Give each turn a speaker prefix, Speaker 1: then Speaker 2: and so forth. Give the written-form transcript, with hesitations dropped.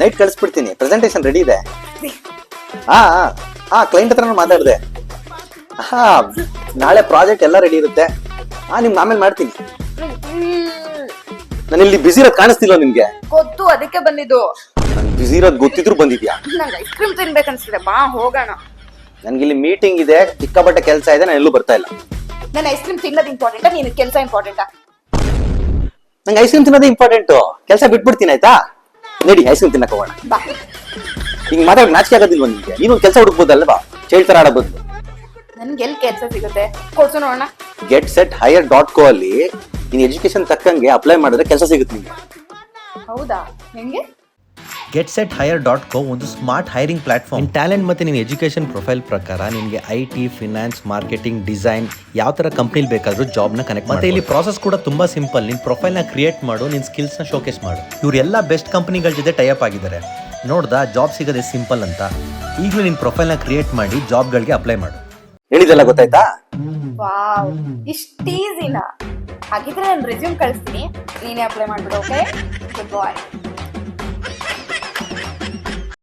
Speaker 1: Night ಕಳಿಸ್ಬಿಡ್ತೀನಿ. Presentation ready ಇದೆ. Client ಹತ್ರ ಮಾತಾಡಿದೆ. ನಾಳೆ ಪ್ರಾಜೆಕ್ಟ್ ಎಲ್ಲ ರೆಡಿ ಇರುತ್ತೆ. ನಿಮ್ಗೆ ಆಮೇಲೆ ಮಾಡ್ತೀನಿ. ನಾನು ಇಲ್ಲಿ ಬಿಸಿ ಇರೋದು ಕಾಣಿಸ್ತಿಲ್ಲ ನಿಮ್ಗೆ?
Speaker 2: ಗೊತ್ತು, ಅದಕ್ಕೆ ಬಂದಿದ್ದು.
Speaker 1: ನಾನು ಬಿಸಿ ಇರೋದು ಗೊತ್ತಿದ್ರು ಬಂದಿದ್ಯಾ?
Speaker 2: ನಂಗೆ ಐಸ್ ಕ್ರೀಮ್ ತಿನ್ಬೇಕನ್ಸ್ತಿದೆ, ಬಾ ಹೋಗೋಣ.
Speaker 1: ನನ್ಗೆ ಇಲ್ಲಿ ಮೀಟಿಂಗ್ ಇದೆ, ಸಿಕ್ಕಾಪಟ್ಟೆ ಕೆಲಸ ಇದೆ, ನಾನು ಎಲ್ಲೂ ಬರ್ತಾ ಇಲ್ಲ.
Speaker 2: ನನ್ನ ಐಸ್ ಕ್ರೀಮ್ ತಿನ್ನೋದು ಇಂಪಾರ್ಟೆಂಟಾ, ನೀನು ಕೆಲಸ ಇಂಪಾರ್ಟೆಂಟಾ?
Speaker 1: ನಂಗೆ ಐಸ್ ಕ್ರೀಮ್ ತಿನ್ನೋದೇ ಇಂಪಾರ್ಟೆಂಟು. ಕೆಲಸ ಬಿಟ್ಬಿಡ್ತೀನಿ ಆಯ್ತಾ? ನಡಿ ಐಸ್ ಕ್ರೀಮ್ ತಿನ್ನಕ್ ಹೋಗೋಣ.
Speaker 2: ಬಾ.
Speaker 1: ಹಿಂಗ್ ಮಾತಾಡೋಕೆ ನಾಚಿಕೆ ಆಗೋದಿಲ್ವ ನಿಮ್ಗೆ? ನೀನು ಕೆಲಸ ಹುಡುಕ್ಬೋದಲ್ವಾ ಚೇಳ್ತರ ಆಡೋ ಬದಲು?
Speaker 2: ನನ್ಗೆ ಎಲ್ಲಿ ಕೆಲಸ ಸಿಗುತ್ತೆ, ಕೊಡ್ಸು ನೋಡೋಣ.
Speaker 1: getsetHire.co ಅಲ್ಲಿ ನೀನ್ ಎಜುಕೇಶನ್ ತಕ್ಕಂಗೆ ಅಪ್ಲೈ ಮಾಡಿದ್ರೆ ಕೆಲಸ ಸಿಗುತ್ತೆ ನಿಮ್ಗೆ.
Speaker 2: ಹೌದಾ? ಹೆಂಗೆ?
Speaker 3: getsetHire.co ಒಂದು ಸ್ಮಾರ್ಟ್ ಹೈರಿಂಗ್ ಪ್ಲಾಟ್ಫಾರ್ಮ್. ಟ್ಯಾಲೆಂಟ್ ಮತ್ತು ನಿನ್ನ ಎಜುಕೇಷನ್ ಪ್ರೊಫೈಲ್ ಪ್ರಕಾರ ನಿನಗೆ IT, ಫಿನಾನ್ಸ್, ಮಾರ್ಕೆಟಿಂಗ್, ಡಿಸೈನ್ ಯಾವ ಥರ ಕಂಪ್ನಿಲಿ ಬೇಕಾದರೂ ಜಾಬ್ನ ಕನೆಕ್ಟ್. ಮತ್ತು ಇಲ್ಲಿ ಪ್ರಾಸೆಸ್ ಕೂಡ ತುಂಬ ಸಿಂಪಲ್. ನಿನ್ನ ಪ್ರೊಫೈಲ್ನ ಕ್ರಿಯೇಟ್ ಮಾಡು, ನಿನ್ನ ಸ್ಕಿಲ್ಸ್ನ ಶೋಕೇಸ್ ಮಾಡು. ಇವರೆಲ್ಲ ಬೆಸ್ಟ್ ಕಂಪ್ನಿಗಳ ಜೊತೆ ಟೈಅಪ್ ಆಗಿದ್ದಾರೆ. ನೋಡ್ದಾ ಜಾಬ್ ಸಿಗೋದೇ ಸಿಂಪಲ್ ಅಂತ? ಈಗಲೂ ನಿನ್ನ ಪ್ರೊಫೈಲ್ನ ಕ್ರಿಯೇಟ್ ಮಾಡಿ ಜಾಬ್ಗಳಿಗೆ ಅಪ್ಲೈ ಮಾಡು.
Speaker 1: ಹೇಳಿದೆಲ್ಲ ಗೊತ್ತಾಯ್ತಾ?
Speaker 2: ವಾವ್, ಇಷ್ಟು ಈಸಿನಾ? ಹಾಗಿದ್ರೆ ನಾನು ರೆಸ್ಯೂಮ್ ಕಳಿಸ್ತೀನಿ, ನೀನೇ ಅಪ್ಲೈ ಮಾಡ್ಬಿಡು. ಓಕೆ, ಗುಡ್ ಬಾಯ್.